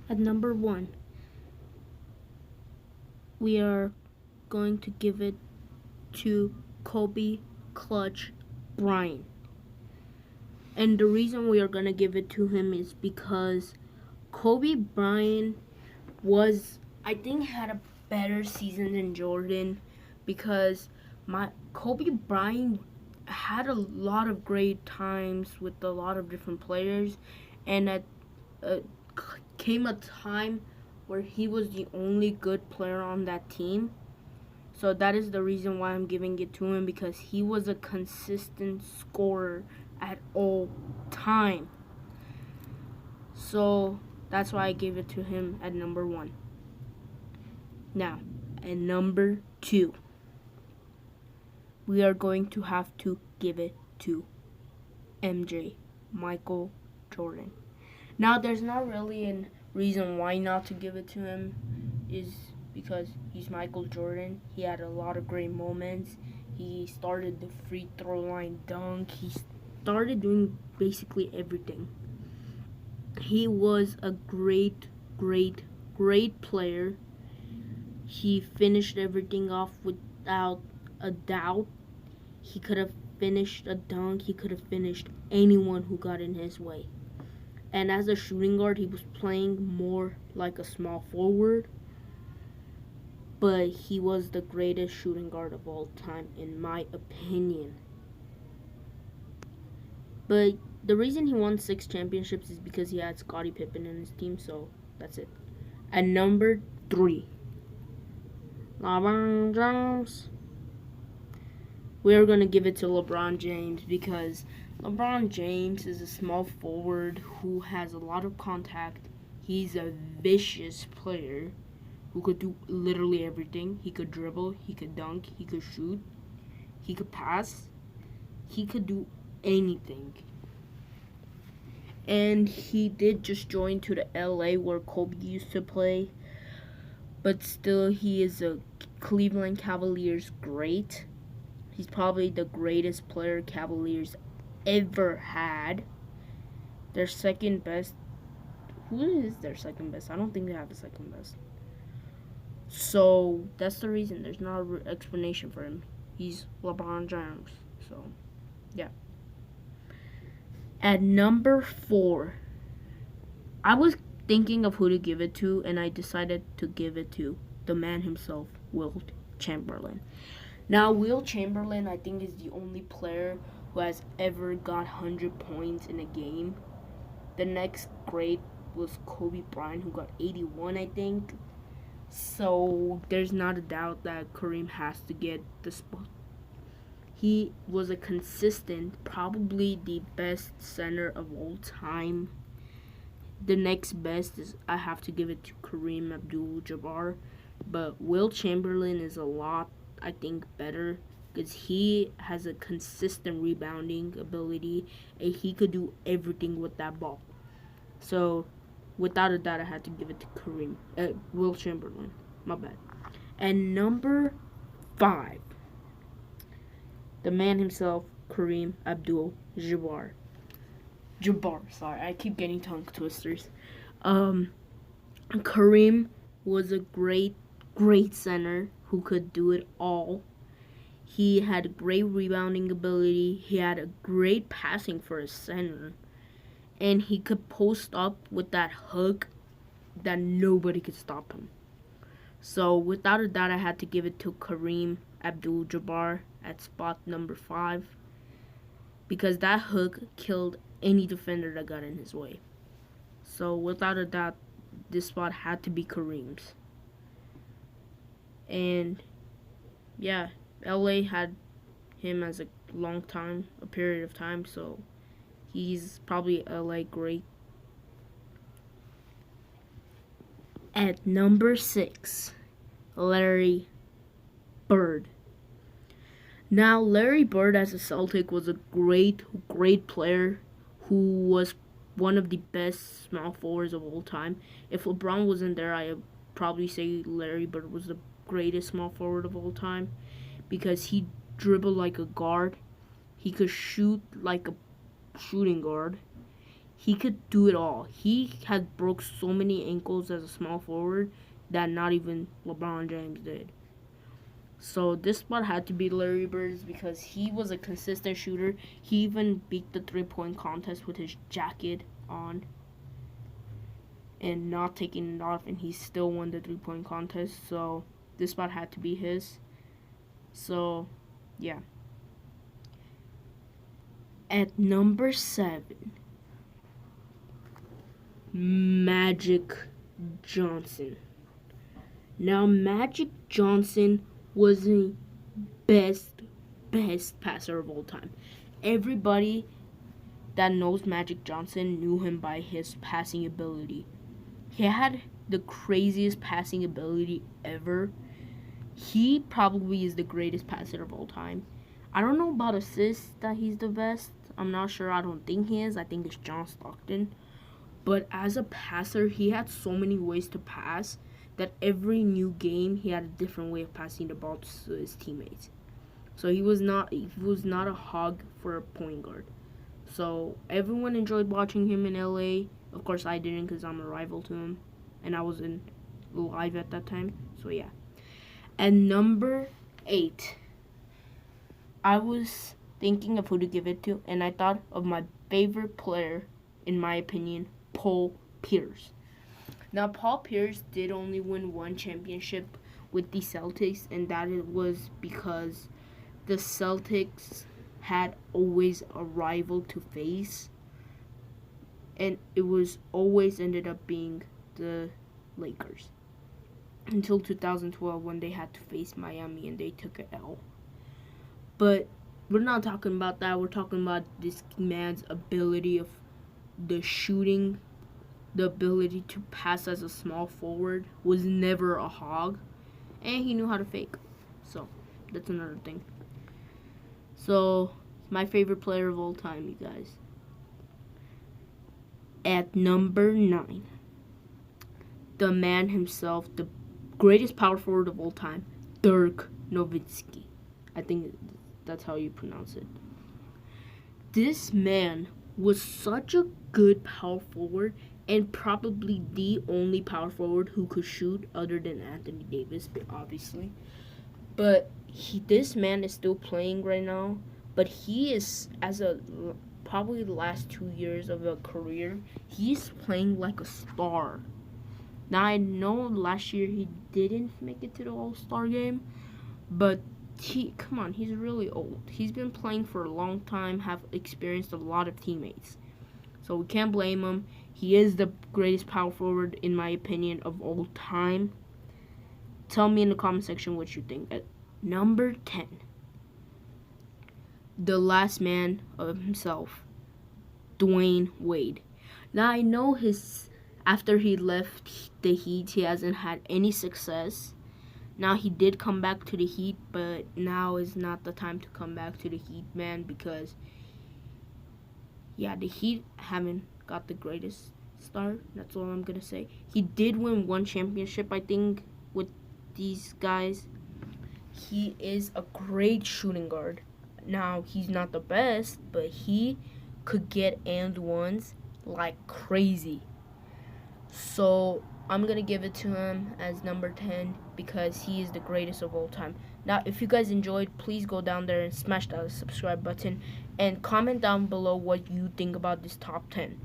At number 1, we are going to give it to Kobe Clutch Bryant. And the reason we are going to give it to him is because Kobe Bryant I think, had a better season than Jordan, because Kobe Bryant had a lot of great times with a lot of different players, and came a time where he was the only good player on that team. So that is the reason why I'm giving it to him, because he was a consistent scorer at all time. So that's why I gave it to him at number 1. Now, at number 2, we are going to have to give it to MJ, Michael Jordan. Now, there's not really a reason why not to give it to him, is because he's Michael Jordan. He had a lot of great moments. He started the free throw line dunk. He started doing basically everything. He was a great player. He finished everything off without a doubt. He could have finished a dunk. He could have finished anyone who got in his way. And as a shooting guard, he was playing more like a small forward. But he was the greatest shooting guard of all time, in my opinion. But the reason he won 6 championships is because he had Scottie Pippen in his team, so that's it. At number 3, LeBron James. We are going to give it to LeBron James, because LeBron James is a small forward who has a lot of contact. He's a vicious player who could do literally everything. He could dribble, he could dunk, he could shoot, he could pass, he could do anything. And he did just join to the LA where Kobe used to play, but still he is a Cleveland Cavaliers great. He's probably the greatest player Cavaliers ever had. Their second best. Who is their second best? I don't think they have a second best. So that's the reason. There's no explanation for him. He's LeBron James. So, yeah. At number 4, I was thinking of who to give it to, and I decided to give it to the man himself, Wilt Chamberlain. Now, Wilt Chamberlain, I think, is the only player who has ever got 100 points in a game. The next great was Kobe Bryant, who got 81, I think. So there's not a doubt that Kareem has to get the spot. He was a consistent, probably the best center of all time. The next best is, I have to give it to Kareem Abdul-Jabbar. But Wilt Chamberlain is a lot, I think, better, because he has a consistent rebounding ability and he could do everything with that ball. So, without a doubt, I had to give it to Wilt Chamberlain. My bad. And number 5, the man himself, Kareem Abdul-Jabbar. Sorry, I keep getting tongue twisters. Kareem was a great center who could do it all. He had great rebounding ability. He had a great passing for a center. And he could post up with that hook that nobody could stop him. So without a doubt, I had to give it to Kareem Abdul-Jabbar at spot number 5, because that hook killed any defender that got in his way. So without a doubt, this spot had to be Kareem's. And yeah, LA had him as a period of time, so he's probably LA great. At number 6, Larry Bird. Now, Larry Bird as a Celtic was a great player who was one of the best small forwards of all time. If LeBron wasn't there, I'd probably say Larry Bird was the greatest small forward of all time, because he dribbled like a guard. He could shoot like a shooting guard. he could do it all. He had broke so many ankles as a small forward that not even LeBron James did. So this spot had to be Larry Bird because he was a consistent shooter. He even beat the 3-point contest with his jacket on and not taking it off, and he still won the 3-point contest. So this spot had to be his. So yeah. At number 7, Magic Johnson. Now Magic Johnson was the best passer of all time. Everybody that knows Magic Johnson knew him by his passing ability. He had the craziest passing ability ever. He probably is the greatest passer of all time. I don't know about assists that he's the best. I'm not sure. I don't think he is. I think it's John Stockton. But as a passer, he had so many ways to pass that every new game he had a different way of passing the ball to his teammates. So he was not a hog for a point guard. So everyone enjoyed watching him in LA. Of course I didn't because I'm a rival to him and I wasn't live at that time. So yeah. And number 8, I was thinking of who to give it to, and I thought of my favorite player, in my opinion, Paul Pierce. Now, Paul Pierce did only win one championship with the Celtics, and that it was because the Celtics had always a rival to face, and it was always ended up being the Lakers. Until 2012 when they had to face Miami and they took an L. But we're not talking about that. We're talking about this man's ability of the shooting, the ability to pass as a small forward, was never a hog, and he knew how to fake. So that's another thing. So my favorite player of all time, you guys. At number 9, the man himself, the greatest power forward of all time, Dirk Nowitzki. I think that's how you pronounce it. This man was such a good power forward and probably the only power forward who could shoot other than Anthony Davis, obviously. But this man is still playing right now, but he is, as a probably the last 2 years of a career, he's playing like a star. Now, I know last year he didn't make it to the All-Star game, but come on, he's really old. He's been playing for a long time, have experienced a lot of teammates. So we can't blame him. He is the greatest power forward, in my opinion, of all time. Tell me in the comment section what you think. At number 10, the last man of himself, Dwayne Wade. Now, I know after he left the Heat, he hasn't had any success. Now, he did come back to the Heat, but now is not the time to come back to the Heat, man, because, yeah, the Heat haven't got the greatest start. That's all I'm going to say. He did win one championship, I think, with these guys. He is a great shooting guard. Now, he's not the best, but he could get and ones like crazy. So I'm going to give it to him as number 10 because he is the greatest of all time. Now, if you guys enjoyed, please go down there and smash that subscribe button and comment down below what you think about this top 10.